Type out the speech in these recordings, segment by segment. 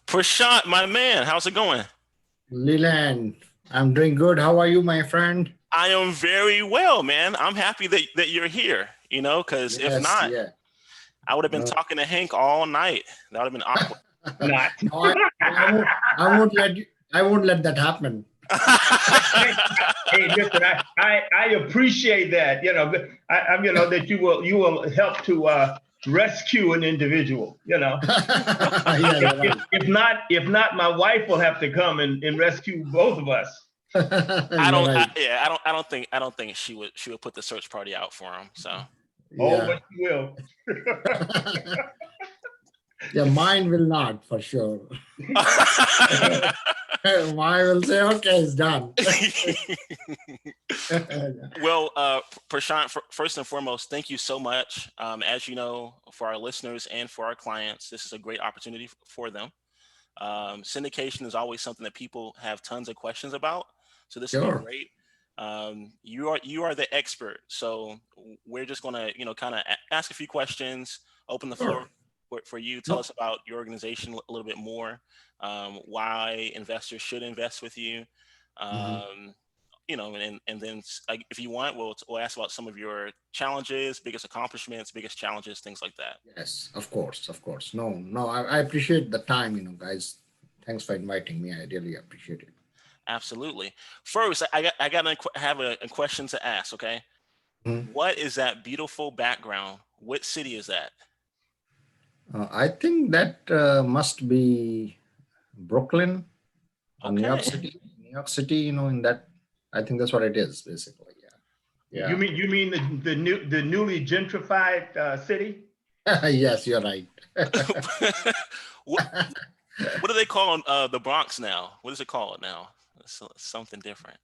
Prashant, my man, how's it going? Leland, I'm doing good. How are you, my friend? I am very well, man. I'm happy that you're here, because if Yes, not, yeah. I would have been No, talking to Hank all night. That would have been awkward. Not. no, I won't let you. I won't let that happen. Hey, listen, I appreciate that. I'm that you will help to rescue an individual. Yeah, you're If not, my wife will have to come and rescue both of us. right. I You're don't. right. I don't think she would put the search party out for him. So Oh, Yeah. but you will. Yeah, mine will not for sure. Mine will say, okay, it's done. well, Prashant, first and foremost, thank you so much. As you know, for our listeners and for our clients, this is a great opportunity for them. Syndication is always something that people have tons of questions about. So this would be Sure. great. You are the expert. So we're just going to, kind of ask a few questions, open the floor Sure. for you. Tell No. us about your organization a little bit more, why investors should invest with you. Mhm. Um, and then if you want, we'll ask about some of your challenges, biggest accomplishments, biggest challenges, things like that. Yes, of course, of course. No, no, I appreciate the time, guys. Thanks for inviting me. I really appreciate it. Absolutely. First, I have a question to ask. Okay, Mhm. what is that beautiful background? What city is that? I think that must be Brooklyn or New York Okay. City. New York City, in that, I think that's what it is, basically. You Yeah. mean the newly gentrified city? Yeah. Yes, you're right. what what do they call the Bronx now? What is it called now? Something different.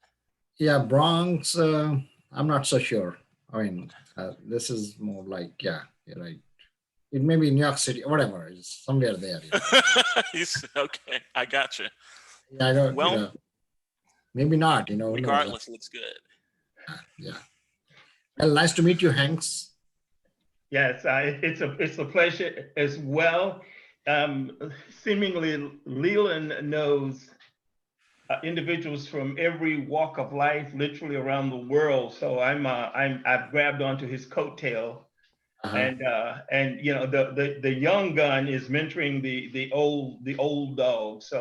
Yeah, Bronx, I'm not so sure. I mean, this is more like, yeah, you're right. It may be New York City, whatever, it's somewhere there. Okay, I got you. Yeah, I don't, Well, maybe not, who knows? regardless, it looks good. Yeah. Well, nice to meet you, Hanks. Yes, it's a pleasure as well. Seemingly, Leland knows individuals from every walk of life, literally around the world. So I've grabbed onto his coattail, Uh-huh. and the young gun is mentoring the old dog. So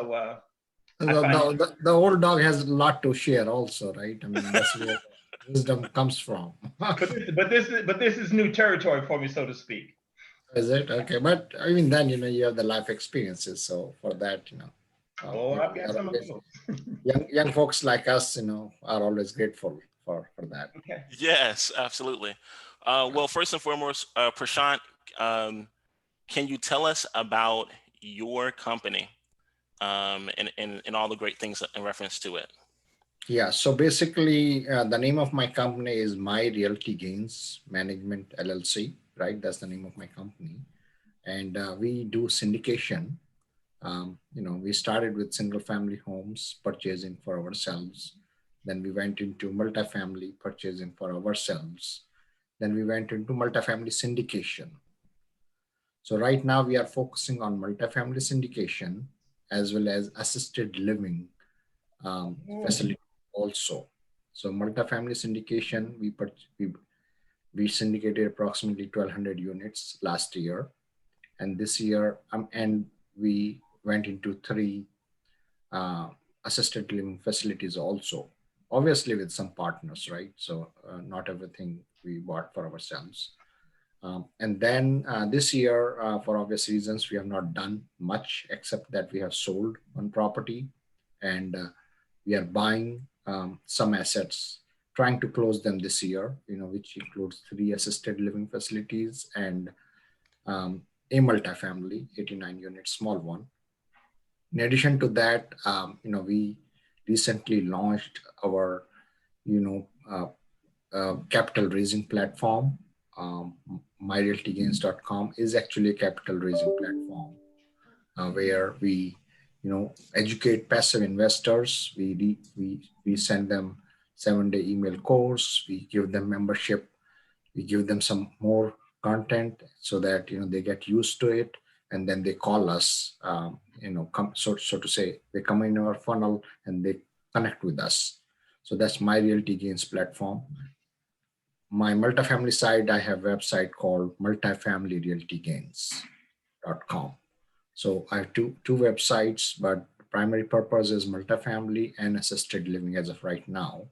The, I find the old dog has a lot to share also, right? I mean, that's where wisdom comes from. but this is new territory for me, so to speak. Is it? Okay. But I mean, then, you have the life experiences. So for that, Oh, I've we got are some of always, those. young folks like us, are always grateful for that. Okay. Yes, absolutely. Well, first and foremost, Prashant, um, can you tell us about your company and all the great things in reference to it? Yeah. So basically, the name of my company is My Realty Gains Management LLC, right? That's the name of my company. And we do syndication. We started with single family homes purchasing for ourselves. Then we went into multifamily purchasing for ourselves. Then we went into multifamily syndication. So right now we are focusing on multifamily syndication as well as assisted living Oh, facility also. So multifamily syndication, we syndicated approximately 1,200 units last year, and this year, and we went into three uh, assisted living facilities also, obviously with some partners, right? So not everything we bought for ourselves. And then this year, for obvious reasons, we have not done much except that we have sold one property, and we are buying some assets, trying to close them this year, which includes three assisted living facilities and a multifamily, 89 unit, small one. In addition to that, we recently launched our, you know, capital raising platform. MyRealtyGains.com is actually a capital raising platform where we, educate passive investors. We send them 7-day email course. We give them membership. We give them some more content so that they get used to it, and then they call us. So to say, they come in our funnel and they connect with us. So that's my Realty Gains platform. My multifamily side, I have a website called multifamilyrealtygains.com. So I have two websites, but primary purpose is multifamily and assisted living as of right now.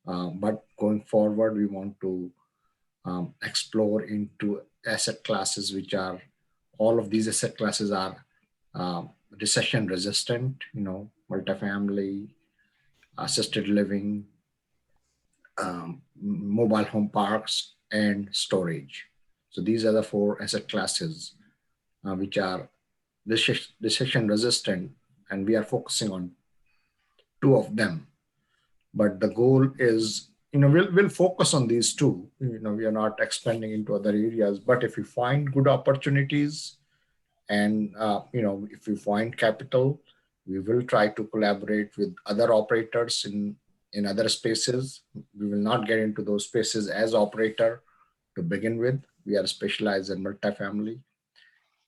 But going forward, we want to explore into asset classes, which are, all of these asset classes are recession resistant, multifamily, assisted living, mobile home parks, and storage. So these are the four asset classes which are recession resistant, and we are focusing on two of them. But the goal is, we'll focus on these two. We are not expanding into other areas. But if we find good opportunities, and if we find capital, we will try to collaborate with other operators in other spaces. We will not get into those spaces as operator to begin with. We are specialized in multifamily,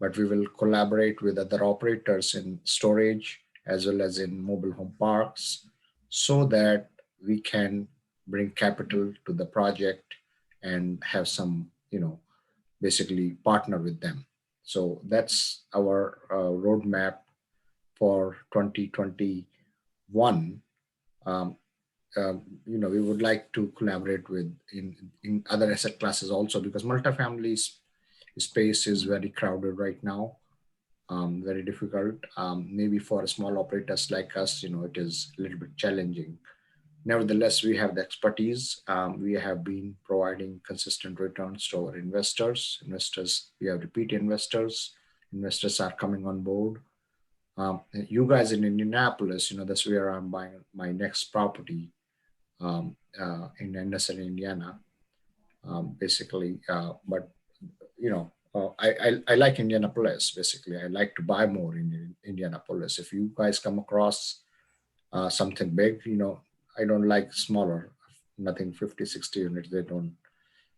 but we will collaborate with other operators in storage as well as in mobile home parks, so that we can bring capital to the project and have some, basically partner with them. So that's our roadmap for 2021. Um, we would like to collaborate with in other asset classes also, because multifamily space is very crowded right now, very difficult. Maybe for small operators like us, it is a little bit challenging. Nevertheless, we have the expertise. We have been providing consistent returns to our investors. We have repeat investors. Investors are coming on board. You guys in Indianapolis, that's where I'm buying my next property, in Anderson, Indiana, basically. But I like Indianapolis. Basically, I like to buy more in Indianapolis. If you guys come across something big, I don't like smaller, nothing 50, 60 units. They don't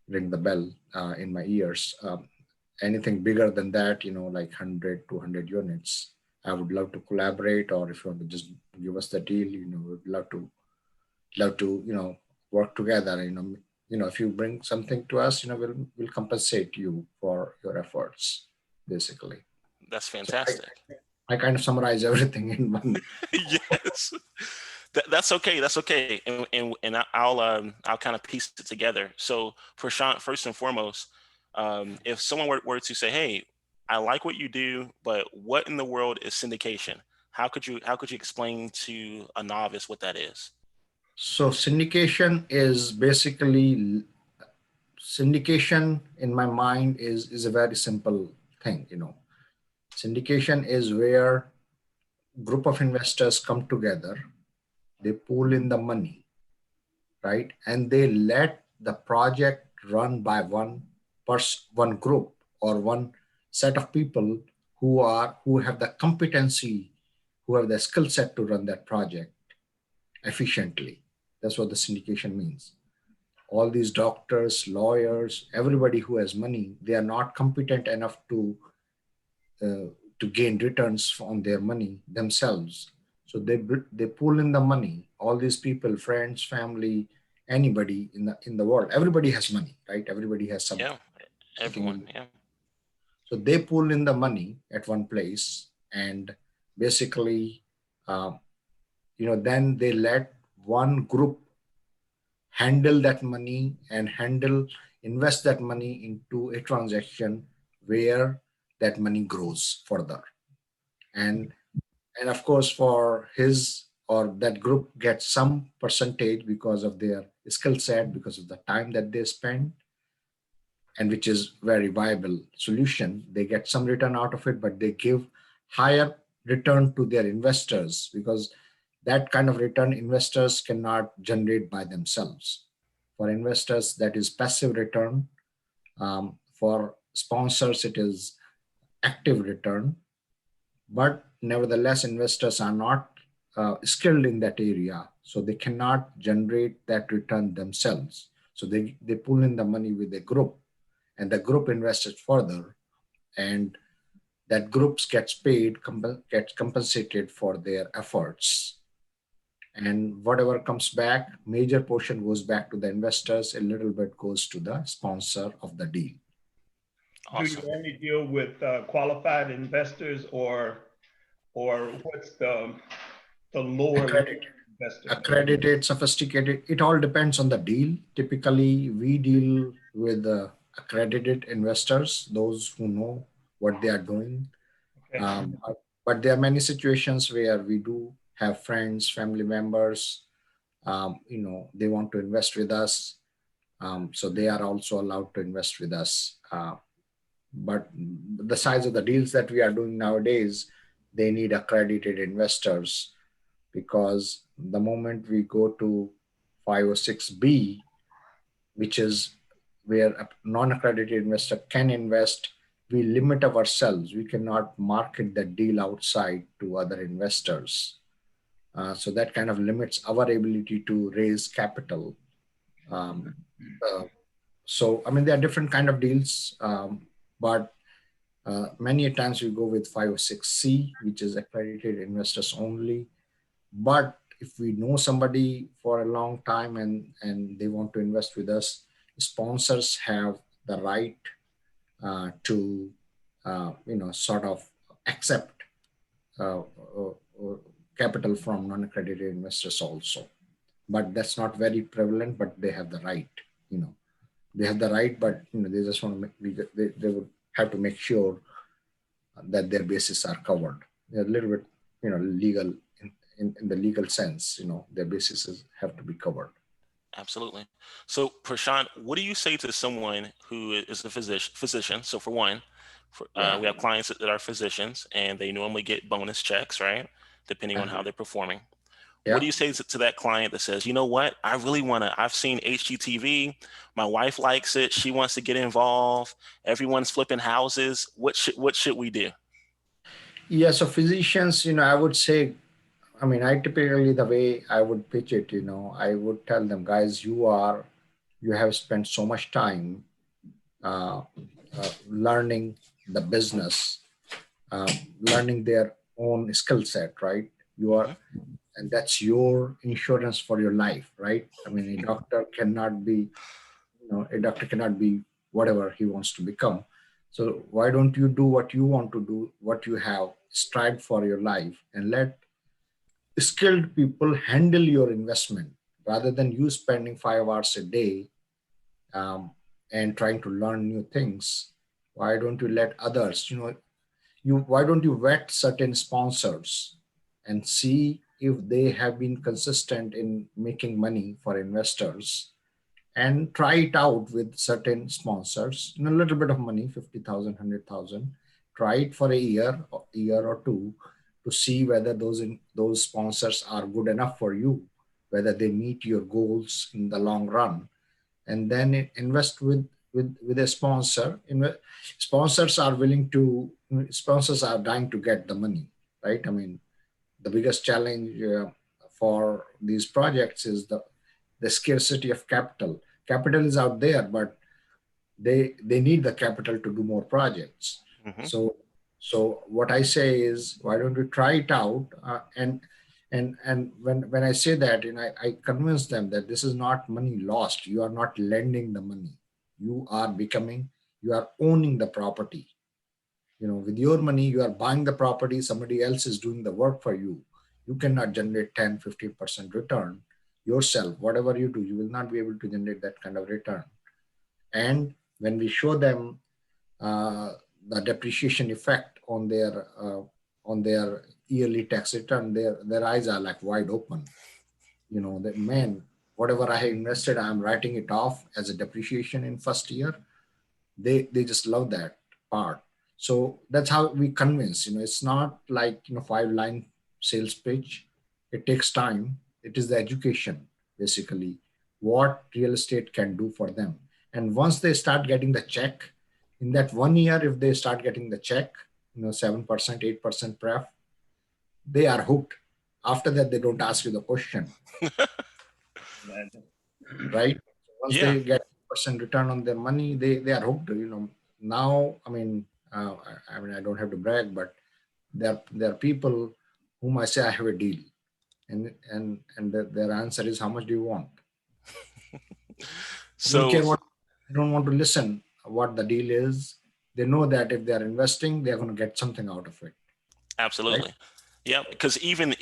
ring the bell in my ears. Anything bigger than that, like 100, 200 units, I would love to collaborate. Or if you want to just give us the deal, we'd love to work together. If you bring something to us, we'll compensate you for your efforts, basically. That's So fantastic. I kind of summarize everything in one. Yes. That's okay. That's okay. And I'll kind of piece it together. So Prashant, first and foremost, if someone were to say, "Hey, I like what you do, but what in the world is syndication?" How could you explain to a novice what that is? So syndication in my mind is a very simple thing. Syndication is where group of investors come together, they pool in the money, right? And they let the project run by one group or one set of people who have the competency, who have the skill set to run that project efficiently. That's what the syndication means. All these doctors, lawyers, everybody who has money, they are not competent enough to gain returns on their money themselves. So they pull in the money. All these people, friends, family, anybody in the world, everybody has money, right? Everybody has some Yeah, sitting in. everyone. Yeah. So they pull in the money at one place, and basically, then they let one group handle that money and invest that money into a transaction where that money grows further. And of course, for his or that group gets some percentage because of their skill set, because of the time that they spend, and which is very viable solution. They get some return out of it, but they give higher return to their investors, because that kind of return investors cannot generate by themselves. For investors, that is passive return. For sponsors, it is active return. But nevertheless, investors are not skilled in that area, so they cannot generate that return themselves. So they pull in the money with a group, and the group invested further, and that groups gets paid, gets compensated for their efforts. And whatever comes back, major portion goes back to the investors, a little bit goes to the sponsor of the deal. Do you Awesome. only deal with qualified investors, or what's the lower level investor? Accredited, sophisticated, it all depends on the deal. Typically, we deal with accredited investors, those who know what they are doing. Okay. But there are many situations where we do have friends, family members, they want to invest with us. So they are also allowed to invest with us. But the size of the deals that we are doing nowadays, they need accredited investors, because the moment we go to 506B, which is where a non-accredited investor can invest, we limit ourselves. We cannot market the deal outside to other investors. So that kind of limits our ability to raise capital. So, I mean, there are different kind of deals, but many times we go with 506C, which is accredited investors only. But if we know somebody for a long time and they want to invest with us, sponsors have the right to, sort of accept capital from non-accredited investors also. But that's not very prevalent, but they have the right, they have the right, but, they just want to they would have to make sure that their bases are covered. They're a little bit, legal in the legal sense, their bases have to be covered. Absolutely. So, Prashant, what do you say to someone who is a physician? So, for one, we have clients that are physicians, and they normally get bonus checks, right? Depending on how they're performing. Yeah. What do you say to that client that says, you know what, I really want to, I've seen HGTV, my wife likes it, she wants to get involved, everyone's flipping houses. What should we do? Yeah, so physicians, I would say, I mean, I typically, the way I would pitch it, I would tell them, guys, you have spent so much time uh, learning the business, learning their own skill set, right? You are, and that's your insurance for your life, right? I mean, a doctor cannot be whatever he wants to become. So why don't you do what you want to do, what you have strived for your life, and let skilled people handle your investment, rather than you spending 5 hours a day and trying to learn new things. Why don't you let others, why don't you vet certain sponsors and see if they have been consistent in making money for investors, and try it out with certain sponsors, a little bit of money, 50,000, 100,000. Try it for a year or two, to see whether those sponsors are good enough for you, whether they meet your goals in the long run, and then invest with a sponsor. Sponsors are dying to get the money, right? I mean, the biggest challenge for these projects is the scarcity of capital. Capital is out there, but they need the capital to do more projects. So what I say is, why don't we try it out? And when I say that, I convince them that this is not money lost. You are not lending the money. You are owning the property. With your money, you are buying the property. Somebody else is doing the work for you. You cannot generate 10, 15% return yourself. Whatever you do, you will not be able to generate that kind of return. And when we show them the depreciation effect on their yearly tax return, their eyes are like wide open. That, man, whatever I have invested, I'm writing it off as a depreciation in first year. They just love that part. So that's how we convince. It's not like 5-line sales pitch. It takes time. It is the education, basically, what real estate can do for them. And once they start getting the check, in that 1 year, if they start getting the check, 7%, 8% pref, they are hooked. After that, they don't ask you the question. Right? Once Yeah. they get percent return on their money, they are hooked. Now, I don't have to brag, but there are people whom I say I have a deal, and their answer is, how much do you want? I don't So care what. They don't want to listen what the deal is. They know that if they are investing, they are going to get something out of it, right? absolutely. Yeah, because even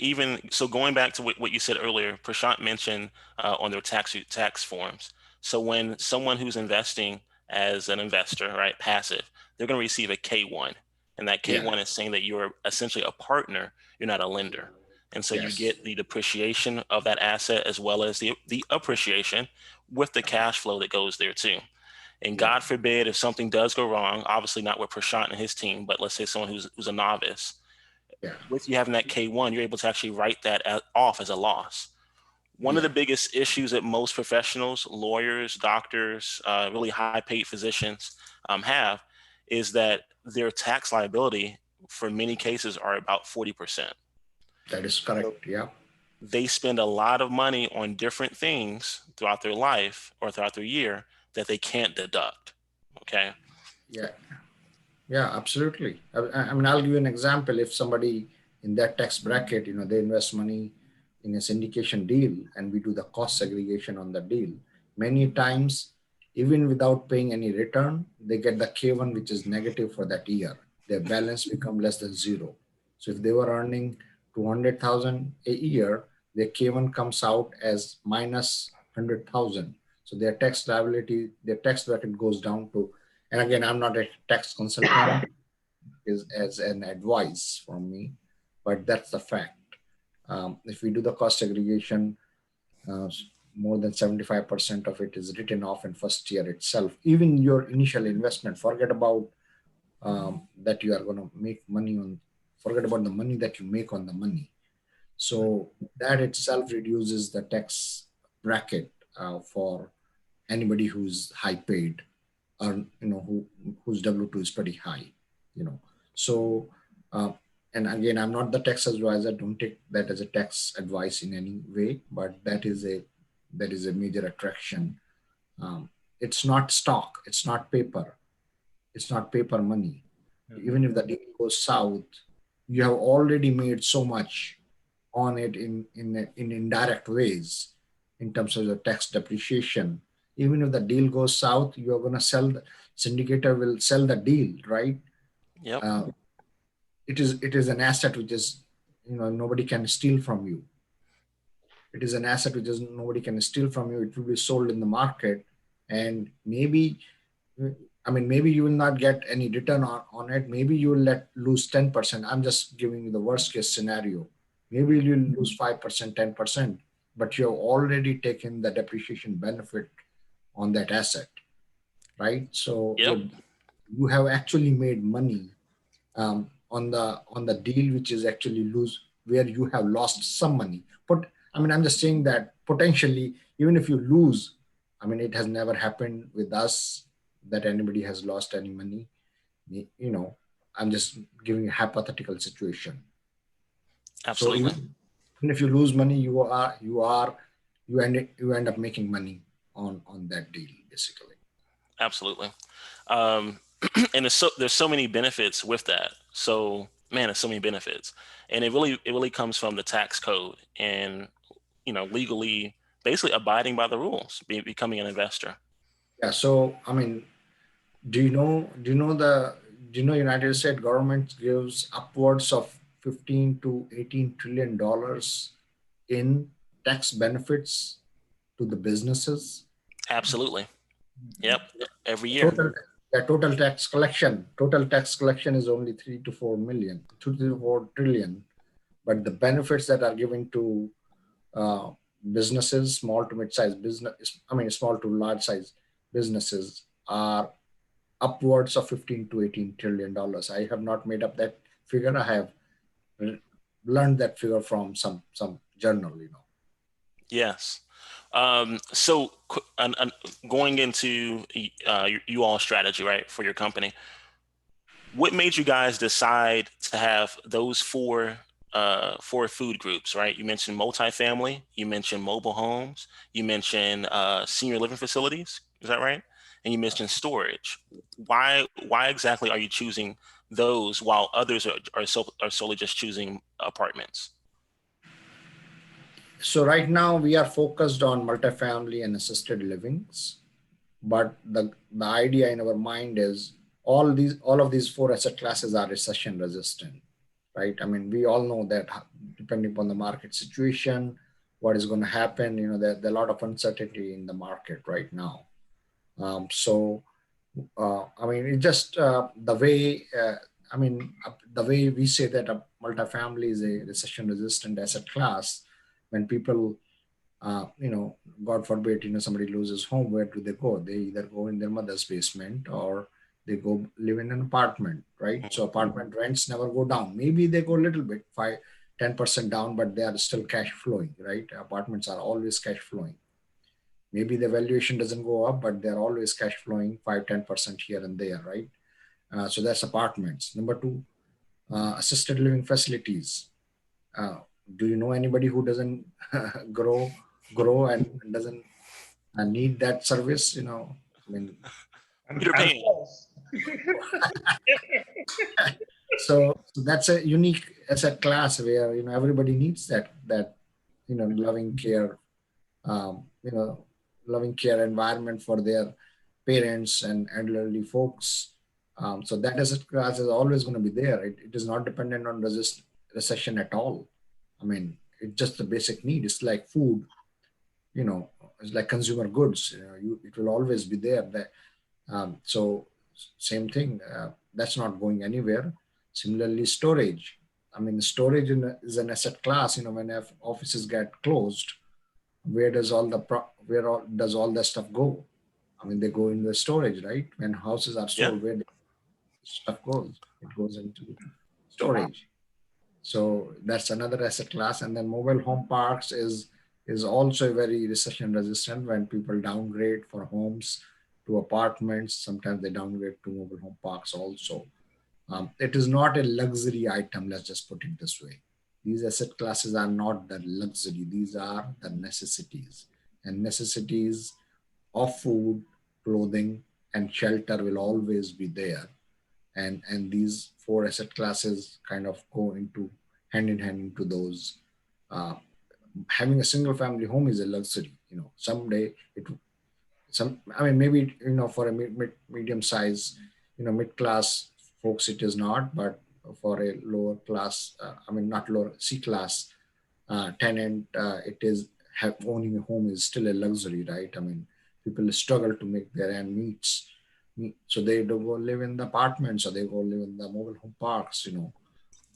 so, going back to what you said earlier, Prashant mentioned on their tax forms. So when someone who's investing as an investor, right, passive, they're going to receive a K1, and that Yeah. K1 is saying that you're essentially a partner, you're not a lender, and so you Yes. get the depreciation of that asset as well as the appreciation with the cash flow that goes there too. And Yeah. God forbid if something does go wrong, obviously not with Prashant and his team, but let's say someone who's a novice, Yeah. with you having that K1, you're able to actually write that off as a loss. One of Yeah. the biggest issues that most professionals, lawyers, doctors, really high paid physicians have is that their tax liability for many cases are about 40%. That is So correct. Yeah. they spend a lot of money on different things throughout their life or throughout their year that they can't deduct. Okay. Yeah. Yeah, absolutely. I mean, I'll give you an example. If somebody in that tax bracket, they invest money in a syndication deal and we do the cost segregation on the deal, many times, even without paying any return, they get the K1, which is negative for that year. Their balance become less than zero. So if they were earning 200,000 a year, their K1 comes out as minus 100,000. So their tax liability, their tax bracket goes down to, and again, I'm not a tax consultant, is as an advice from me, but that's the fact. If we do the cost segregation, uh, more than 75% of it is written off in first year itself. Even your initial investment, forget about that you are going to make money on, forget about the money that you make on the money. So that itself reduces the tax bracket for anybody who's high paid, or whose W2 is pretty high. you know so uh, and again, I'm not the tax advisor, don't take that as a tax advice in any way, but that is a major attraction. It's not stock, it's not paper money. Even if the deal goes south, you have already made so much on it in indirect ways, in terms of the tax depreciation. Even if the deal goes south, you are going to sell, the syndicator will sell the deal, right? Yep. uh, it is an asset which is, nobody can steal from you. It is an asset which is nobody can steal from you. It will be sold in the market, and maybe you will not get any return on it. Maybe you will lose 10%. I'm just giving you the worst case scenario. Maybe you'll lose 5%, 10%, but you have already taken the depreciation benefit on that asset, right? So Yep. you have actually made money on the deal, which is actually lose, where you have lost some money. But I'm just saying that potentially, even if you lose, it has never happened with us that anybody has lost any money. You know, I'm just giving a hypothetical situation. So Absolutely. even if you lose money, you end up making money on that deal, basically. Absolutely. Um, and there's so many benefits with that. So man, there's so many benefits, and it really comes from the tax code and legally basically abiding by the rules, becoming an investor. Yeah. So do you know United States government gives upwards of 15 to 18 trillion dollars in tax benefits to the businesses? Absolutely. Yep. Every year. Total the total tax collection is only 3 to 4 million, 2 to 4 trillion, but the benefits that are given to uh, businesses, small to mid-sized business, small to large-size businesses, are upwards of 15 to 18 trillion dollars. I have not made up that figure. I have learned that figure from some journal. Yes. So going into you all strategy, right, for your company, what made you guys decide to have those four four food groups, right? You mentioned multifamily, you mentioned mobile homes, you mentioned senior living facilities. Is that right? And you mentioned storage. Why exactly are you choosing those while others are solely just choosing apartments? So right now we are focused on multifamily and assisted livings, but the idea in our mind is all of these four asset classes are recession resistant, right? I mean, we all know that depending upon the market situation, what is going to happen, there are a lot of uncertainty in the market right now. So I mean, it just the way the way we say that a multifamily is a recession resistant asset class. When people God forbid, somebody loses home, where do they go? They either go in their mother's basement or they go live in an apartment, right? So apartment rents never go down. Maybe they go a little bit, 10% down, but they are still cash flowing, right? Apartments are always cash flowing. Maybe the valuation doesn't go up, but they're always cash flowing 5-10% here and there, right? So that's apartments. Number two, assisted living facilities. Uh, do you know anybody who doesn't grow and doesn't need that service? I mean, Peter I'm Pan. close. so that's a unique asset class where everybody needs that loving care, um, you know loving care environment for their parents and elderly folks. So that asset class is always going to be there. It is not dependent on recession at all. I mean, it's just a basic need. It's like food, you know, it's like consumer goods. It will always be there. So same thing. That's not going anywhere. Similarly, storage. I mean, storage is an asset class. When offices get closed, where does does all that stuff go? I mean, they go in the storage, right? When houses are Yeah. sold, where the stuff goes? It goes into storage. So that's another asset class. And then mobile home parks is also very recession resistant. When people downgrade for homes to apartments, sometimes they downgrade to mobile home parks also. It is not a luxury item, let's just put it this way. These asset classes are not the luxury, these are the necessities. And necessities of food, clothing, and shelter will always be there. And these four asset classes kind of go into hand in hand into those. Uh, Having a single family home is a luxury. Someday I mean, maybe for a medium size, mid class folks, it is not, but for a lower class, I mean, not lower, C class tenant, it is owning a home is still a luxury, right? I mean, people struggle to make their end meets, so they do go live in the apartments or they go live in the mobile home parks.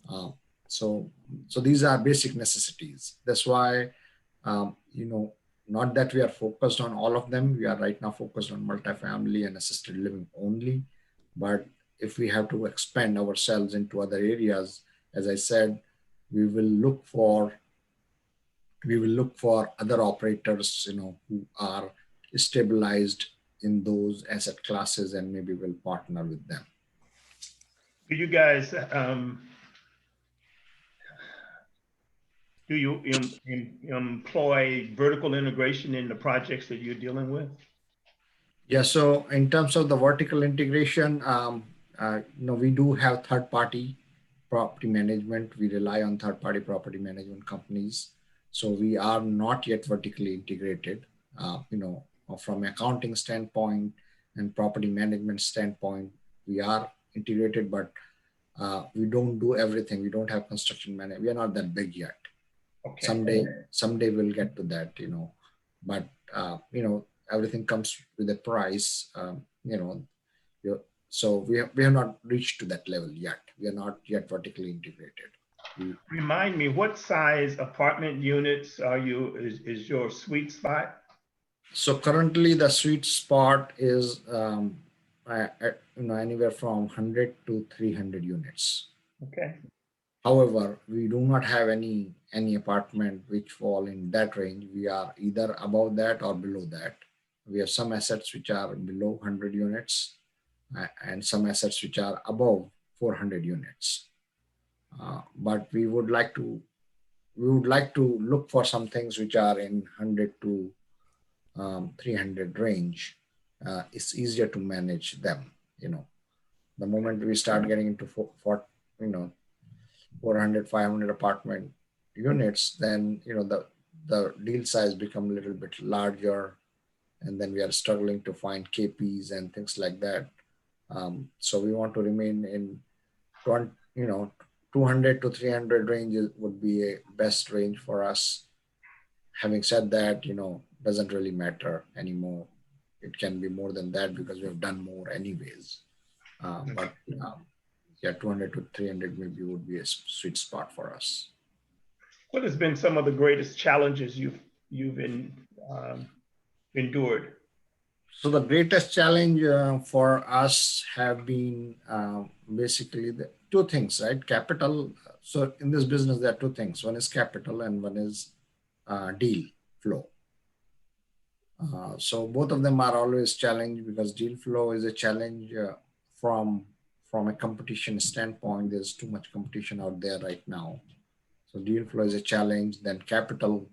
Uh, so so these are basic necessities. That's why, um, you know, not that we are focused on all of them. We are right now focused on multifamily and assisted living only. But if we have to expand ourselves into other areas, as I said, we will look for other operators, who are stabilized in those asset classes, and maybe we'll partner with them. Do you guys do you employ vertical integration in the projects that you're dealing with? Yeah, so in terms of the vertical integration, we do have third-party property management. We rely on third-party property management companies. So we are not yet vertically integrated. From accounting standpoint and property management standpoint, we are integrated, but we don't do everything. We don't have construction management. We are not that big yet. Okay. Someday we'll get to that, but everything comes with a price. So we have not reached to that level yet. We are not yet vertically integrated. Remind me, what size apartment units is your sweet spot? So currently the sweet spot is anywhere from 100 to 300 units. Okay. However, we do not have any apartment which fall in that range. We are either above that or below that. We have some assets which are below 100 units, and some assets which are above 400 units. But we would like to look for some things which are in 100 to 300 range. It's easier to manage them. The moment we start getting into you know 400, 500 apartment units, then the deal size become a little bit larger, and then we are struggling to find KPs and things like that. So we want to remain in 20, 200 to 300 range would be a best range for us. Having said that, doesn't really matter anymore. It can be more than that because we have done more anyways. But yeah, 200 to 300 maybe would be a sweet spot for us. What has been some of the greatest challenges you've endured? So the greatest challenge for us have been basically the two things, right? Capital. So in this business, there are two things. One is capital and one is deal flow. So both of them are always challenged because deal flow is a challenge from a competition standpoint. There's too much competition out there right now. So deal flow is a challenge. Then capital,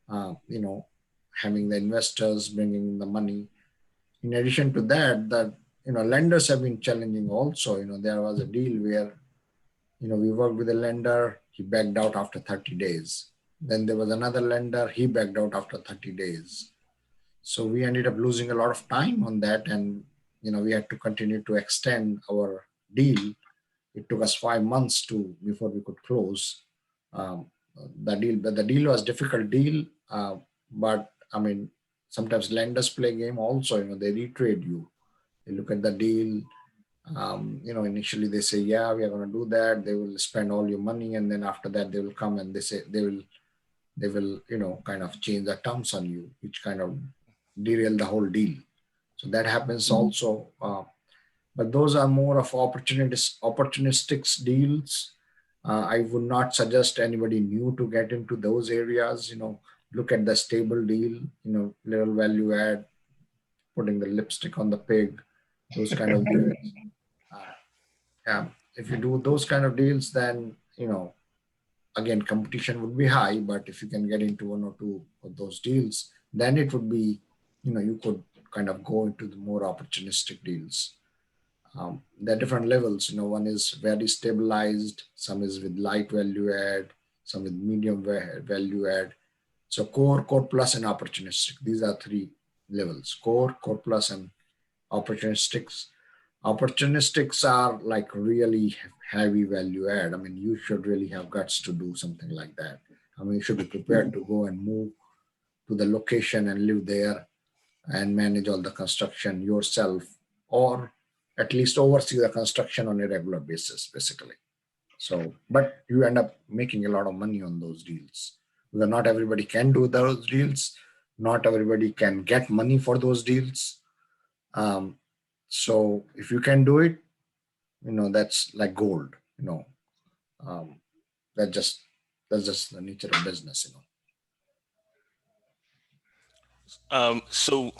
having the investors bringing the money. In addition to that, lenders have been challenging also. There was a deal where, we worked with a lender, he backed out after 30 days. Then there was another lender, he backed out after 30 days. So we ended up losing a lot of time on that, and we had to continue to extend our deal. It took us 5 months before we could close the deal. But the deal was difficult deal, but I mean, sometimes lenders play game also. They retrade you. They look at the deal. Initially they say, yeah, we are going to do that. They will spend all your money, and then after that they will come and they say they will kind of change the terms on you, which kind of derail the whole deal. So that happens also. But those are more of opportunistic deals. I would not suggest anybody new to get into those areas. Look at the stable deal, little value add, putting the lipstick on the pig, those kind of deals. If you do those kind of deals, then, again, competition would be high, but if you can get into one or two of those deals, then it would be, you could kind of go into the more opportunistic deals. There are different levels. One is very stabilized, some is with light value add, some with medium value add. So core plus, and opportunistic. These are three levels: core plus, and opportunistics. Opportunistics are like really heavy value add. I mean, you should really have guts to do something like that. I mean, you should be prepared to go and move to the location and live there and manage all the construction yourself, or at least oversee the construction on a regular basis, basically. So, but you end up making a lot of money on those deals. Because not everybody can do those deals. Not everybody can get money for those deals. So if you can do it, that's like gold. That's just the nature of business. So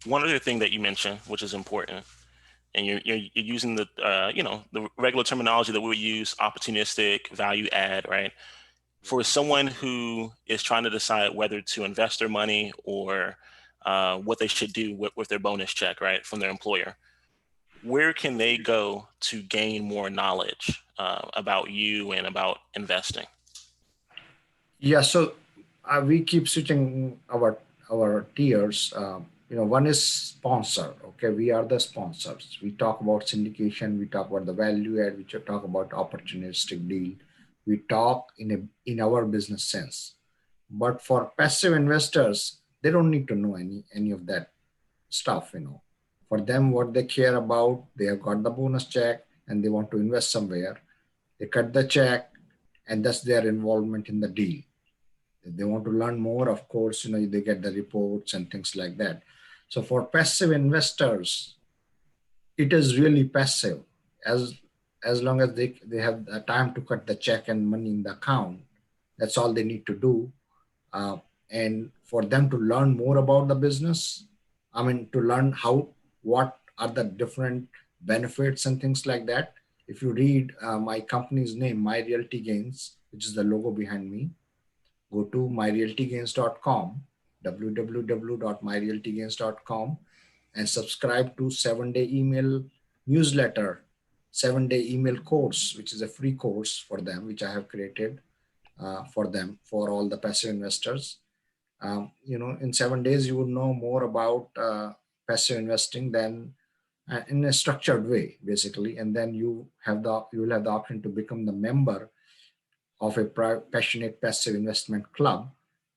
one other thing that you mentioned, which is important, and you're using the the regular terminology that we would use: opportunistic, value add, right? For someone who is trying to decide whether to invest their money or what they should do with their bonus check, right, from their employer, where can they go to gain more knowledge about you and about investing? Yeah, so we keep switching our tiers. One is sponsor. Okay, we are the sponsors. We talk about syndication. We talk about the value add. We talk about opportunistic deal. We talk in our business sense. But for passive investors, they don't need to know any of that stuff. For them, what they care about, they have got the bonus check and they want to invest somewhere. They cut the check, and that's their involvement in the deal. If they want to learn more, of course, they get the reports and things like that. So for passive investors, it is really passive. As long as they have the time to cut the check and money in the account, that's all they need to do. And for them to learn more about the business, to learn what are the different benefits and things like that, If you read my company's name, My Realty Gains, which is the logo behind me, go to myrealtygains.com, www.myrealtygains.com, and subscribe to 7-day email newsletter, 7-day email course, which is a free course for them, which I have created for them, for all the passive investors. In 7 days, you will know more about passive investing than in a structured way, basically. And then you will have the option to become the member of a passionate passive investment club,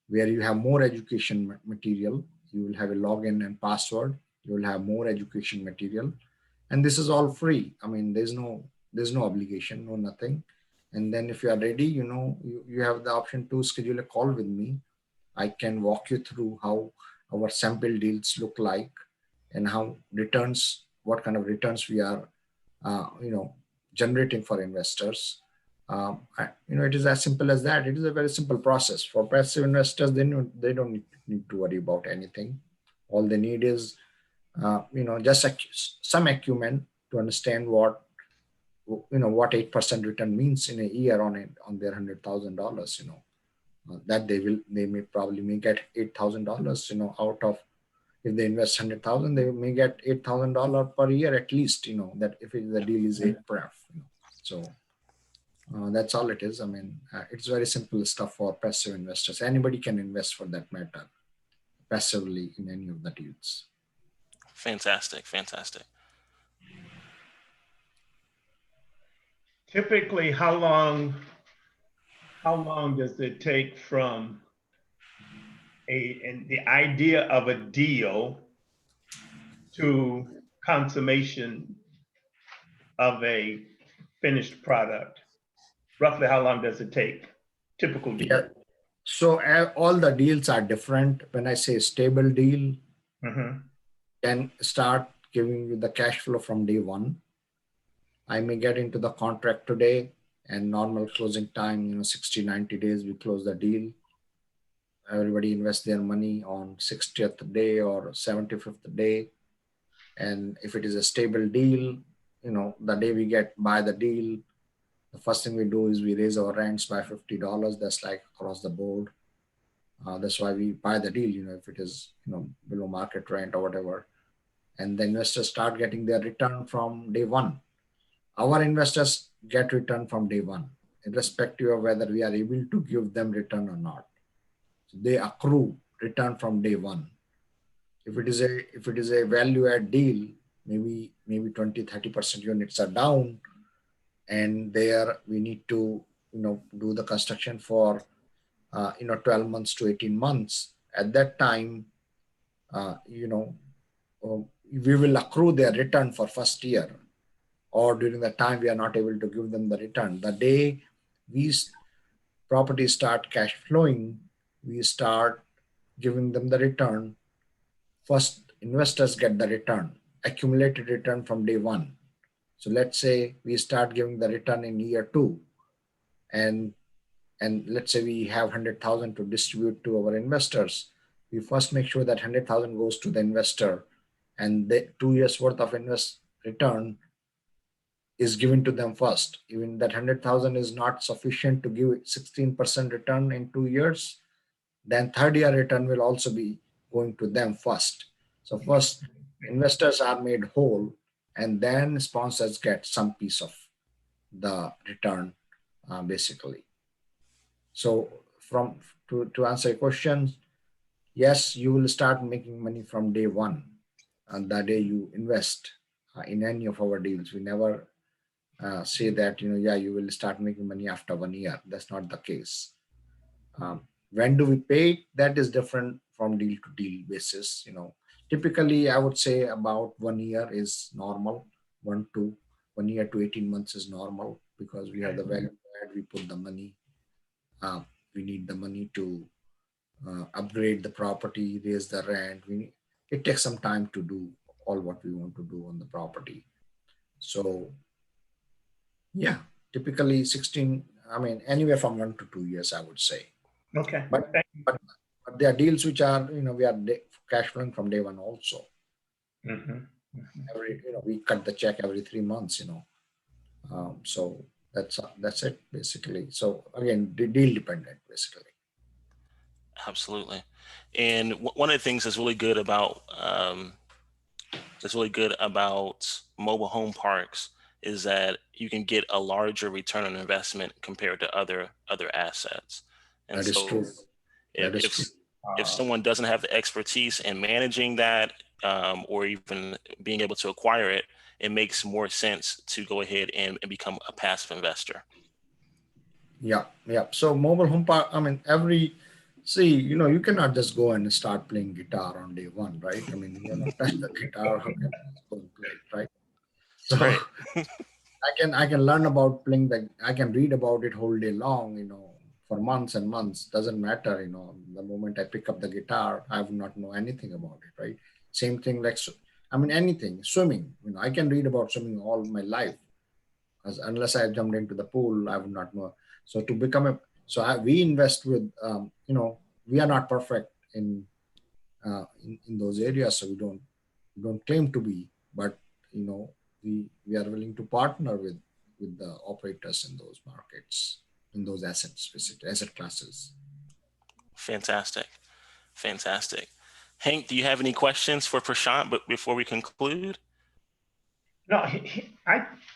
where you have more education material. You will have a login and password. You will have more education material, and this is all free. I mean, there's no obligation, no nothing. And then if you are ready, you have the option to schedule a call with me. I can walk you through how our sample deals look like, and what kind of returns we are, generating for investors. It is as simple as that. It is a very simple process for passive investors. They don't need to worry about anything. All they need is, just some acumen to understand what 8% return means in a year on their $100,000. That they may probably get $8,000. Out of, if they invest 100,000, they may get $8,000 per year at least. That if the deal is 8 pref. So that's all it is. I mean, it's very simple stuff for passive investors. Anybody can invest, for that matter, passively in any of the deals. Fantastic. Fantastic. Typically, how long does it take from the idea of a deal to consummation of a finished product? Roughly, how long does it take? Typical deal. Yeah. So all the deals are different. When I say stable deal, can start giving you the cash flow from day one. I may get into the contract today, and normal closing time, 60, 90 days, we close the deal. Everybody invests their money on 60th day or 75th day. And if it is a stable deal, the day we buy the deal, the first thing we do is we raise our rents by $50. That's like across the board. That's why we buy the deal, if it is, below market rent or whatever. And the investors start getting their return from day one. Our investors get return from day one, irrespective of whether we are able to give them return or not. So they accrue return from day one. If it is a value add deal, maybe 20-30% units are down, and there we need to do the construction for 12 months to 18 months. At that time, we will accrue their return for first year, or during the time we are not able to give them the return. The day these properties start cash flowing, we start giving them the return. First, investors get the return, accumulated return from day one. So let's say we start giving the return in year 2, and let's say we have 100,000 to distribute to our investors. We first make sure that 100,000 goes to the investor, and the 2 years worth of return is given to them first. Even that 100,000 is not sufficient to give 16% return in 2 years, then third year return will also be going to them first. So first, investors are made whole, and then sponsors get some piece of the return, basically. So to answer your question, yes, you will start making money from day one, and the day you invest in any of our deals. We never say that you will start making money after 1 year. That's not the case. When do we pay? That is different from deal to deal basis. Typically I would say about 1 year is normal. 1 year to 18 months is normal, because we have the value add. We put the money. We need the money to upgrade the property, raise the rent. It takes some time to do all what we want to do on the property. So yeah, typically anywhere from 1 to 2 years, I would say. Okay. But there are deals which are, we are cash flowing from day one also. We cut the check every 3 months, So that's it basically. So again, deal dependent basically. Absolutely. And one of the things that's really good about mobile home parks is that you can get a larger return on investment compared to other assets. And That is so true. if That is if true. if someone doesn't have the expertise in managing that, or even being able to acquire it, it makes more sense to go ahead and become a passive investor. Yeah, yeah. So mobile home park. I mean, you cannot just go and start playing guitar on day one, right? I mean, you're not touch the guitar. How can you just go and play it, right? So Right. I can learn about playing I can read about it whole day long, for months and months. Doesn't matter, the moment I pick up the guitar, I would not know anything about it, right? Same thing like I mean anything, swimming. I can read about swimming all my life. As unless I jumped into the pool, I would not know. So to become a we invest with we are not perfect in those areas, so we don't claim to be, but you know we are willing to partner with the operators in those markets, in those assets, basically asset classes. Fantastic. Fantastic. Hank, do you have any questions for Prashant but before we conclude? No,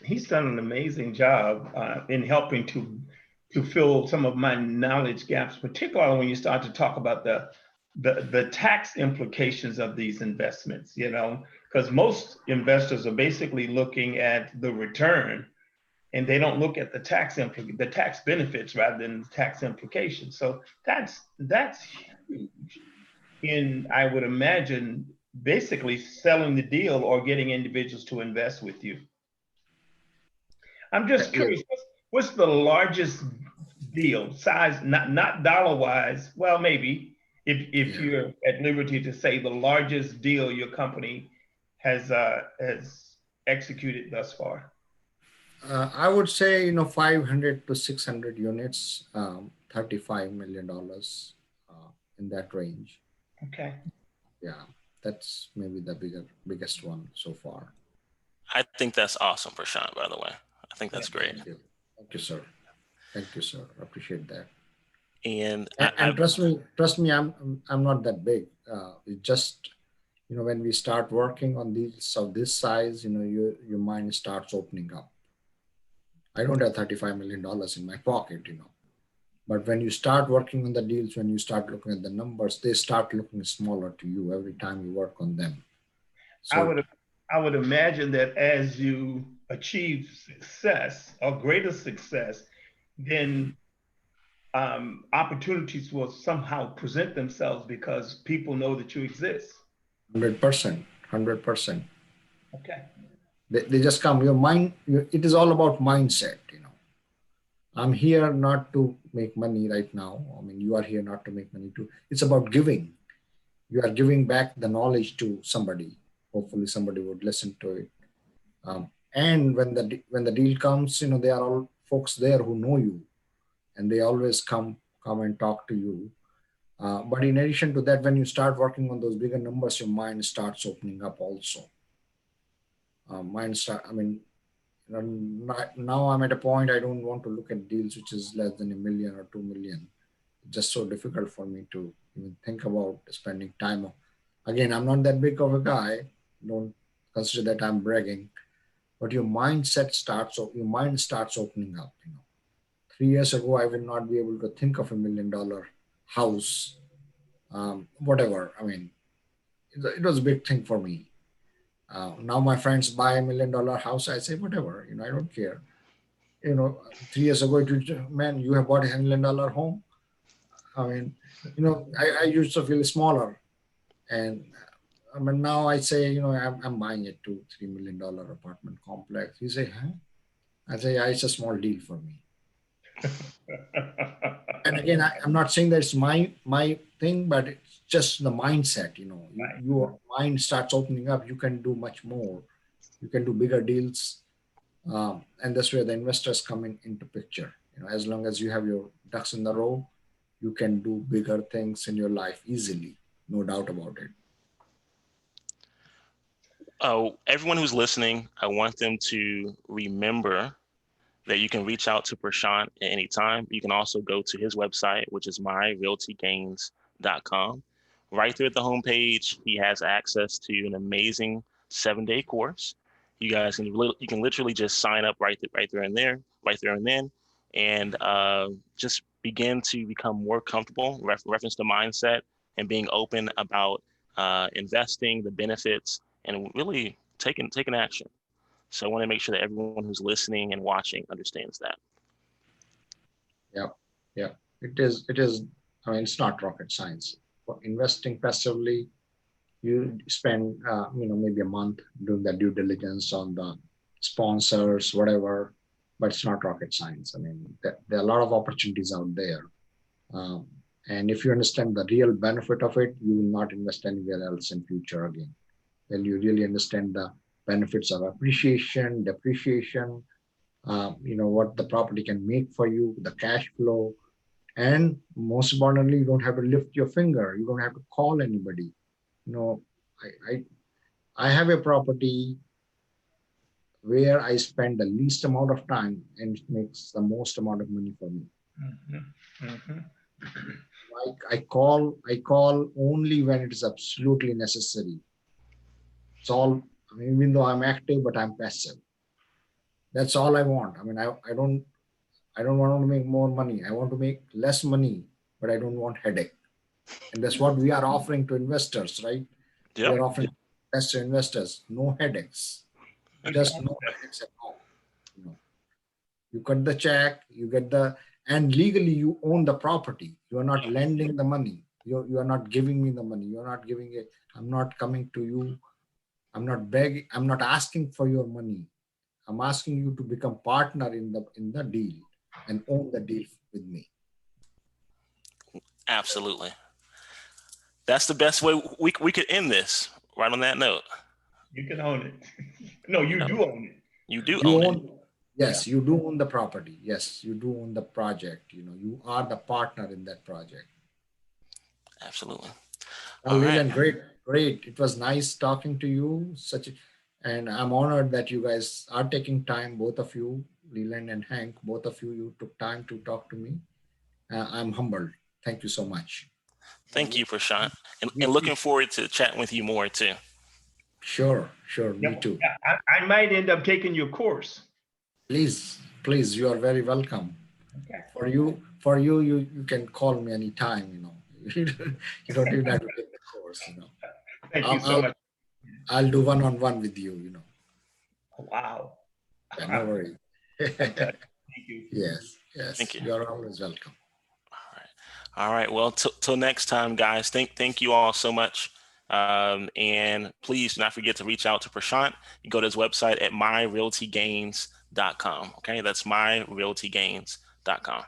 he's done an amazing job in helping to fill some of my knowledge gaps, particularly when you start to talk about the tax implications of these investments. Because most investors are basically looking at the return, and they don't look at the tax benefits rather than the tax implications. So that's huge. In, I would imagine, basically selling the deal or getting individuals to invest with you. I'm just Yeah, curious, what's the largest deal size, not dollar wise? Well, maybe if yeah. you're at liberty to say the largest deal your company has executed thus far. I would say 500 to 600 units, $35 million, in that range. Okay. Yeah, that's maybe the biggest one so far. I think that's awesome, Prashant, by the way. I think Yeah. that's great. Thank you, sir. Thank you, sir. Appreciate that. And And trust me, I'm not that big. It just when we start working on deals of this size, your mind starts opening up. I don't have $35 million in my pocket. But when you start working on the deals, when you start looking at the numbers, they start looking smaller to you every time you work on them. I So would I would imagine that as you achieve success or greater success, then opportunities will somehow present themselves because people know that you exist. 100%, 100%. Okay. They just come. Your mind. It is all about mindset. I'm here not to make money right now. I mean, you are here not to make money too. It's about giving. You are giving back the knowledge to somebody. Hopefully, somebody would listen to it. And when the deal comes, there are all folks there who know you, and they always come and talk to you. But in addition to that, when you start working on those bigger numbers, your mind starts opening up also. I mean, now I'm at a point I don't want to look at deals which is less than a million or 2 million. It's just so difficult for me to even think about spending time. Again, I'm not that big of a guy. Don't consider that I'm bragging. But your mind starts opening up. 3 years ago, I would not be able to think of $1 million house, whatever. I mean, it was a big thing for me. Now my friends buy $1 million house. I say, whatever, I don't care. 3 years ago, man, you have bought $1 million home. I mean, I used to feel smaller. And I mean, now I say, I'm buying a $2-3 million apartment complex. You say, huh? I say, yeah, it's a small deal for me. And again, I'm not saying that it's my thing, but it's just the mindset. Right. Your mind starts opening up. You can do much more. You can do bigger deals, and that's where the investors come into picture. As long as you have your ducks in the row, you can do bigger things in your life easily. No doubt about it. everyone who's listening, I want them to remember that you can reach out to Prashant at any time. You can also go to his website, which is myrealtygains.com. Right there at the homepage, he has access to an amazing 7-day course. You guys can you can literally just sign up right there and then, and just begin to become more comfortable, reference the mindset, and being open about investing, the benefits, and really taking action. So I want to make sure that everyone who's listening and watching understands that. Yeah, yeah. It is. It is. I mean, it's not rocket science. For investing passively, you spend, maybe a month doing the due diligence on the sponsors, whatever. But it's not rocket science. I mean, there are a lot of opportunities out there. Um, and if you understand the real benefit of it, you will not invest anywhere else in future again. When you really understand the benefits of appreciation, depreciation, what the property can make for you, the cash flow, and most importantly, you don't have to lift your finger. You don't have to call anybody. You know, I I, I have a property where I spend the least amount of time and it makes the most amount of money for me. Mm-hmm. Mm-hmm. I call only when it is absolutely necessary. It's all, I mean, even though I'm active, but I'm passive. That's all I want. I mean, I don't want to make more money. I want to make less money, but I don't want headache. And that's what we are offering to investors, right? We Yep. are offering best to investors, no headaches, just no headaches at all. You know, you cut the check, you get and legally you own the property. You are not lending the money. You are not giving me the money. You are not giving it. I'm not coming to you. I'm not begging. I'm not asking for your money. I'm asking you to become partner in the deal and own the deal with me. Absolutely. That's the best way we could end this, right on that note. You can own it. No, you Yep. do own it. You do You own it. own, yes, you do own the property. Yes, you do own the project. You are the partner in that project. Absolutely. Well, All right. Leland, great, great. It was nice talking to you. And I'm honored that you guys are taking time, both of you, Leland and Hank, both of you, you took time to talk to me. I'm humbled. Thank you so much. Thank you, Prashant. And We- looking forward to chatting with you more too. Sure, sure, me Yep. too. I might end up taking your course. Please, please, you are very welcome. Okay. You can call me anytime. You don't even have to take the course. Thank you so I'll, much. I'll do one-on-one with you. Wow. Yeah, no worry. Thank you. Yes, Thank you. you're always welcome. All right. Well, till next time, guys. Thank you all so much. And please do not forget to reach out to Prashant. You go to his website at myrealtygains.com. Okay, that's myrealtygains.com.